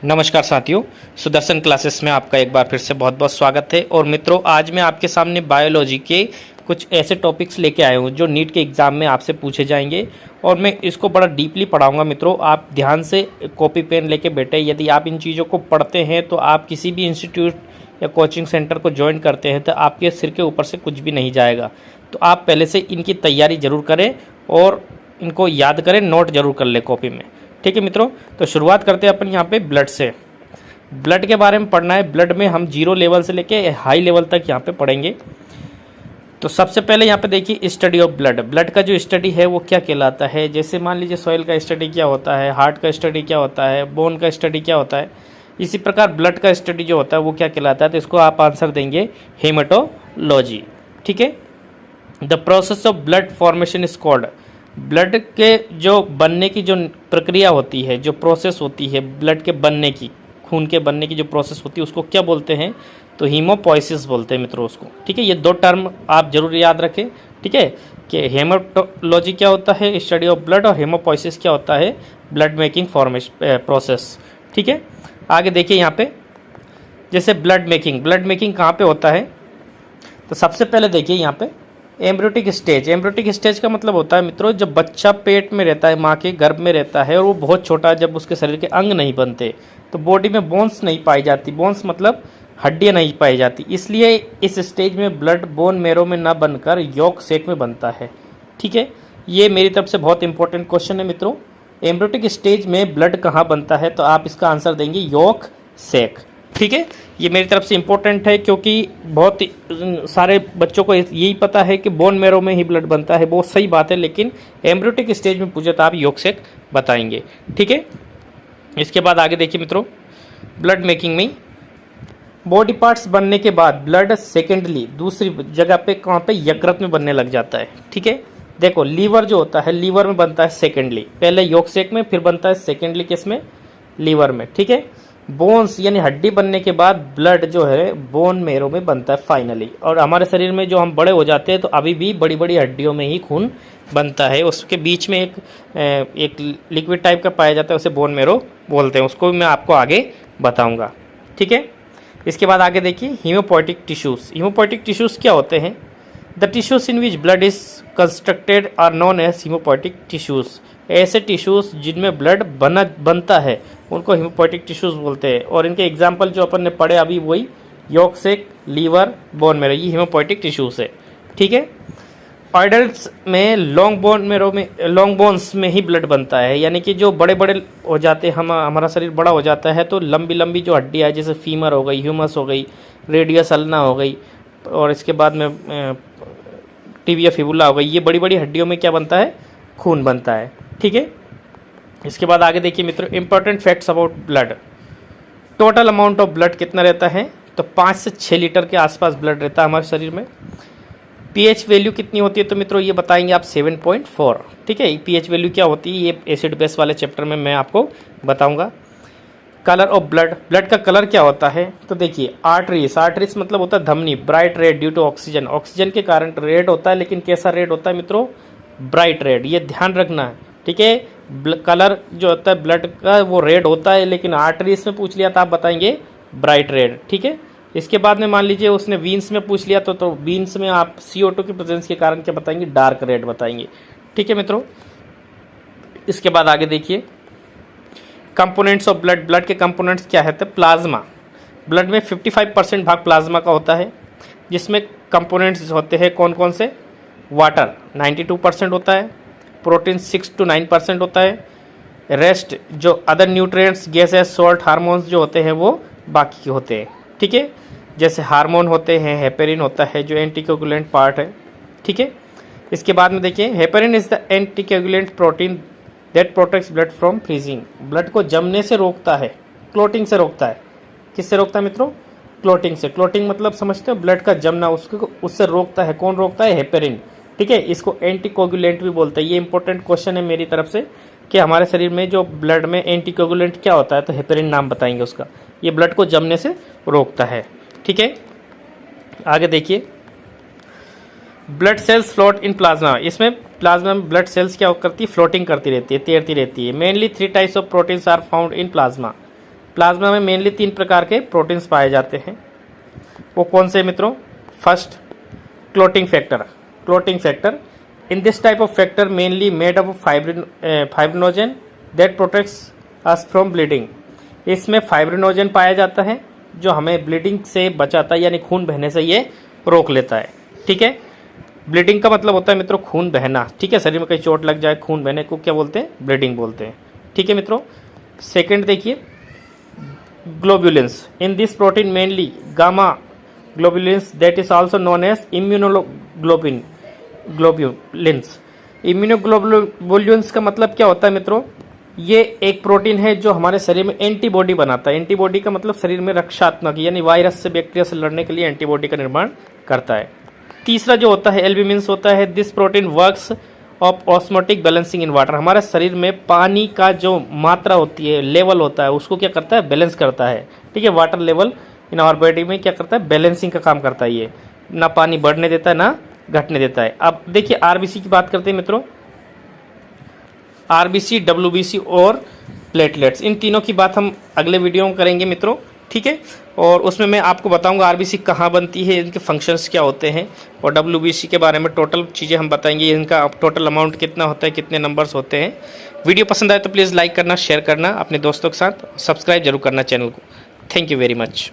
नमस्कार साथियों, सुदर्शन क्लासेस में आपका एक बार फिर से बहुत बहुत स्वागत है। और मित्रों, आज मैं आपके सामने बायोलॉजी के कुछ ऐसे टॉपिक्स लेके आया हूँ जो नीट के एग्ज़ाम में आपसे पूछे जाएंगे और मैं इसको बड़ा डीपली पढ़ाऊँगा। मित्रों, आप ध्यान से कॉपी पेन लेके बैठे। यदि आप इन चीज़ों को पढ़ते हैं तो आप किसी भी इंस्टीट्यूट या कोचिंग सेंटर को ज्वाइन करते हैं तो आपके सिर के ऊपर से कुछ भी नहीं जाएगा। तो आप पहले से इनकी तैयारी ज़रूर करें और इनको याद करें, नोट ज़रूर कर लें कॉपी में। ठीक है मित्रों, तो शुरुआत करते हैं अपन यहाँ पे ब्लड से। ब्लड के बारे में पढ़ना है। ब्लड में हम 0 लेवल से लेके हाई लेवल तक यहाँ पे पढ़ेंगे। तो सबसे पहले यहाँ पे देखिए स्टडी ऑफ ब्लड। ब्लड का जो स्टडी है वो क्या कहलाता है। जैसे मान लीजिए सॉइल का स्टडी क्या होता है, हार्ट का स्टडी क्या होता है, बोन का स्टडी क्या होता है, इसी प्रकार ब्लड का स्टडी जो होता है वो क्या कहलाता है। तो इसको आप आंसर देंगे हेमाटोलॉजी। ठीक है। The process of blood formation is called. Blood के जो बनने की जो प्रक्रिया होती है, जो प्रोसेस होती है ब्लड के बनने की, खून के बनने की जो प्रोसेस होती है उसको क्या बोलते हैं। तो हीमोपोइसिस बोलते हैं मित्रों उसको। ठीक है, ये दो टर्म आप जरूर याद रखें। ठीक है, कि हेमाटोलॉजी क्या होता है, स्टडी ऑफ ब्लड, और हेमोपोइसिस क्या होता है, ब्लड मेकिंग फॉर्मेशन प्रोसेस। ठीक है, आगे देखिए यहाँ पे जैसे ब्लड मेकिंग कहाँ पे होता है। तो सबसे पहले देखिए यहाँ पे एम्ब्रियोटिक स्टेज। एम्ब्रियोटिक स्टेज का मतलब होता है मित्रों जब बच्चा पेट में रहता है, माँ के गर्भ में रहता है और वो बहुत छोटा है, जब उसके शरीर के अंग नहीं बनते तो बॉडी में बोन्स नहीं पाई जाती। बोन्स मतलब हड्डियाँ नहीं पाई जाती, इसलिए इस स्टेज में ब्लड बोन मैरो में ना बनकर यॉक सेक में बनता है। ठीक है, ये मेरी तरफ से बहुत इंपॉर्टेंट क्वेश्चन है मित्रों। एम्ब्रियोटिक स्टेज में ब्लड कहाँ बनता है, तो आप इसका आंसर देंगे यॉक सेक। ठीक है, ये मेरी तरफ से इम्पोर्टेंट है क्योंकि बहुत सारे बच्चों को यही पता है कि बोन मैरो में ही ब्लड बनता है। बहुत सही बात है, लेकिन एम्ब्रियोटिक स्टेज में पूछे तो आप यॉक सेक बताएंगे। ठीक है, इसके बाद आगे देखिए मित्रों, ब्लड मेकिंग में बॉडी पार्ट्स बनने के बाद ब्लड सेकेंडली दूसरी जगह पे कहाँ पे यकृत में बनने लग जाता है। ठीक है, देखो लीवर जो होता है, लीवर में बनता है सेकेंडली, पहले यॉक सेक में, फिर बनता है सेकेंडली किसमें, लीवर में। ठीक है, बोन्स यानी हड्डी बनने के बाद ब्लड जो है बोन मैरो में बनता है फाइनली। और हमारे शरीर में जो हम बड़े हो जाते हैं तो अभी भी बड़ी बड़ी हड्डियों में ही खून बनता है। उसके बीच में एक लिक्विड टाइप का पाया जाता है, उसे बोन मैरो बोलते हैं। उसको भी मैं आपको आगे बताऊंगा। ठीक है, इसके बाद आगे देखिए हीमोपोइटिक टिश्यूज। हीमोपोइटिक टिश्यूज क्या होते हैं। The tissues in which blood is constructed are known as haemopoietic tissues. ऐसे टिश्यूज जिनमें ब्लड बनता है उनको हीमोपोइटिक टिश्यूज बोलते हैं। और इनके एग्जाम्पल जो अपन ने पढ़े अभी वही यॉक सेक, लीवर, बोन मैरो, ये हीमोपोइटिक टिश्यूज है। ठीक है, एडल्ट्स में लॉन्ग बोन्स में ही ब्लड बनता है, यानी कि जो बड़े बड़े हो जाते हैं, हमारा शरीर बड़ा हो जाता है तो लंबी लंबी जो हड्डियाँ है जैसे फीमर हो गई, ह्यूमस हो गई, रेडियस अल्ना हो गई, और इसके बाद में टिबिया फिबुला हो गई, ये बड़ी बड़ी हड्डियों में क्या बनता है, खून बनता है। ठीक है, इसके बाद आगे देखिए मित्रों, important facts about blood. Total amount of blood कितना रहता है, तो 5 से 6 लीटर के आसपास ब्लड रहता है हमारे शरीर में। पीएच वैल्यू कितनी होती है, तो मित्रों ये बताएंगे आप 7.4। ठीक है, पीएच वैल्यू क्या होती है ये एसिड बेस वाले चैप्टर में मैं आपको बताऊंगा। Colour of blood. ब्लड का कलर क्या होता है, तो देखिए आर्टरीज मतलब होता है धमनी, bright red due to oxygen. Oxygen के कारण रेड होता है, लेकिन कैसा रेड होता है मित्रों, ब्राइट रेड, ये ध्यान रखना है। ठीक है, कलर जो होता है ब्लड का वो रेड होता है, लेकिन आर्टरीज में पूछ लिया तो आप बताएंगे ब्राइट रेड। ठीक है, इसके बाद में मान लीजिए उसने वीन्स में पूछ लिया तो वीन्स में आप CO2 की प्रेजेंस के कारण क्या बताएंगे, डार्क रेड बताएंगे। ठीक है मित्रों, इसके बाद आगे देखिए कंपोनेंट्स ऑफ ब्लड। ब्लड के कंपोनेंट्स क्या है, तो प्लाज्मा। ब्लड में 55% भाग प्लाज्मा का होता है, जिसमें कंपोनेंट्स होते हैं कौन कौन से, वाटर 92% होता है, प्रोटीन 6 to 9% होता है, रेस्ट जो other nutrients, gases, salt, hormones जो होते हैं वो बाकी होते हैं। ठीक है, जैसे हार्मोन होते हैं, हेपेरिन होता है जो एंटीकोगुलेंट पार्ट है। ठीक है, इसके बाद में देखिए heparin is the anticoagulant protein that protects blood from freezing. Blood को जमने से रोकता है, क्लोटिंग से रोकता है। किससे रोकता है मित्रों, क्लोटिंग से। क्लोटिंग मतलब समझते हो, ब्लड का जमना, उसको उससे रोकता है। कौन रोकता है, हेपेरिन। ठीक है, इसको एंटीकोगुलेंट भी बोलते हैं। ये इंपॉर्टेंट क्वेश्चन है मेरी तरफ से कि हमारे शरीर में जो ब्लड में एंटीकोगुलेंट क्या होता है, तो हेपेरिन नाम बताएंगे उसका। ये ब्लड को जमने से रोकता है। ठीक है, आगे देखिए blood cells float in plasma. इसमें प्लाज्मा में ब्लड सेल्स क्या करती है, फ्लोटिंग करती रहती है, तैरती रहती है। Mainly 3 types of proteins are found in plasma. Plasma में मेनली 3 प्रकार के प्रोटीन्स पाए जाते हैं। वो कौन से मित्रों? First, clotting factor. In this type of factor mainly made of fibrinogen that protects us from bleeding. इसमें फाइब्रिनोजन पाया जाता है जो हमें ब्लीडिंग से बचाता है, यानी खून बहने से ये रोक लेता है। ठीक है, ब्लीडिंग का मतलब होता है मित्रों खून बहना। ठीक है, शरीर में कहीं चोट लग जाए, खून बहने को क्या बोलते हैं? ब्लीडिंग बोलते हैं। ठीक है मित्रों, सेकंड देखिए, globulins. In this protein mainly gamma globulins that is also known as immunoglobulins. Immunoglobulins का मतलब क्या होता है मित्रों? ये एक प्रोटीन है जो हमारे शरीर में एंटीबॉडी बनाता है। एंटीबॉडी का मतलब शरीर में रक्षात्मक, यानी वायरस से, बैक्टीरिया से लड़ने के लिए एंटीबॉडी का निर्माण करता है। तीसरा जो होता है एल्ब्यूमिन्स होता है। This protein works of osmotic balancing in water. हमारे शरीर में पानी का जो मात्रा होती है, लेवल होता है, उसको क्या करता है? बैलेंस करता है। ठीक है, water level in our body में क्या करता है? बैलेंसिंग का काम करता है। ये ना पानी बढ़ने देता है ना घटने देता है। अब देखिए आरबीसी की बात करते हैं मित्रों। आरबीसी, डब्ल्यूबीसी और प्लेटलेट्स, इन तीनों की बात हम अगले वीडियो में करेंगे मित्रों। ठीक है, और उसमें मैं आपको बताऊंगा आरबीसी कहाँ बनती है, इनके फंक्शंस क्या होते हैं, और डब्ल्यूबीसी के बारे में टोटल चीज़ें हम बताएंगे, इनका टोटल अमाउंट कितना होता है, कितने नंबर्स होते हैं। वीडियो पसंद आए तो प्लीज़ लाइक करना, शेयर करना अपने दोस्तों के साथ, सब्सक्राइब जरूर करना चैनल को। Thank you very much.